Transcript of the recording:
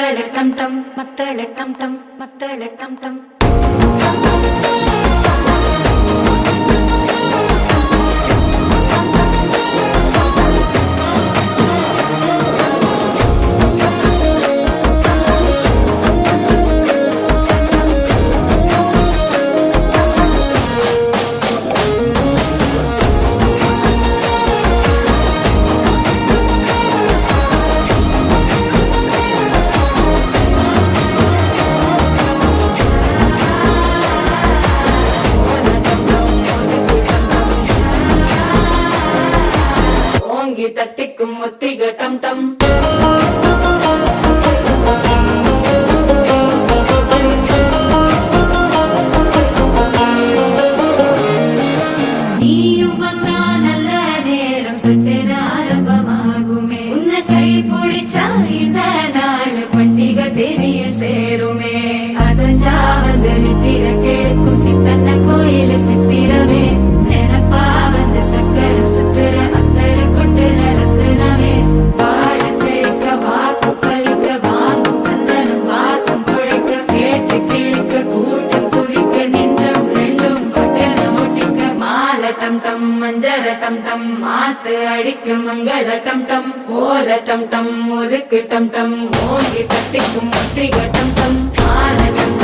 மத்தளட்டம் டம் மத்தளட்டம் டம் மத்தளட்டம் டம் தட்டிக்கும் முத்திக டம் டம் நீயும் வந்தா நல்ல நேரம் சட்டென ஆரம்பமாகுமே உன்னை கை பிடிச்சா இந்த நாள் பண்டிகை தேனியில் சேருமே அசஞ்சா வந்து நித்திர கெடுக்கும் சித்தன்ன கோயில சித்திரமே நினப்பா வந்து சக்கர சுத்திர டம் டம் மஞ்சர டம் டம் மாத்து அடிக்கும் மங்கள டம் டம் கோல டம் டம் முறுக்கு டம் டம் ஓங்கி தட்டிக்கும் முத்திக டம் டம் மால டம்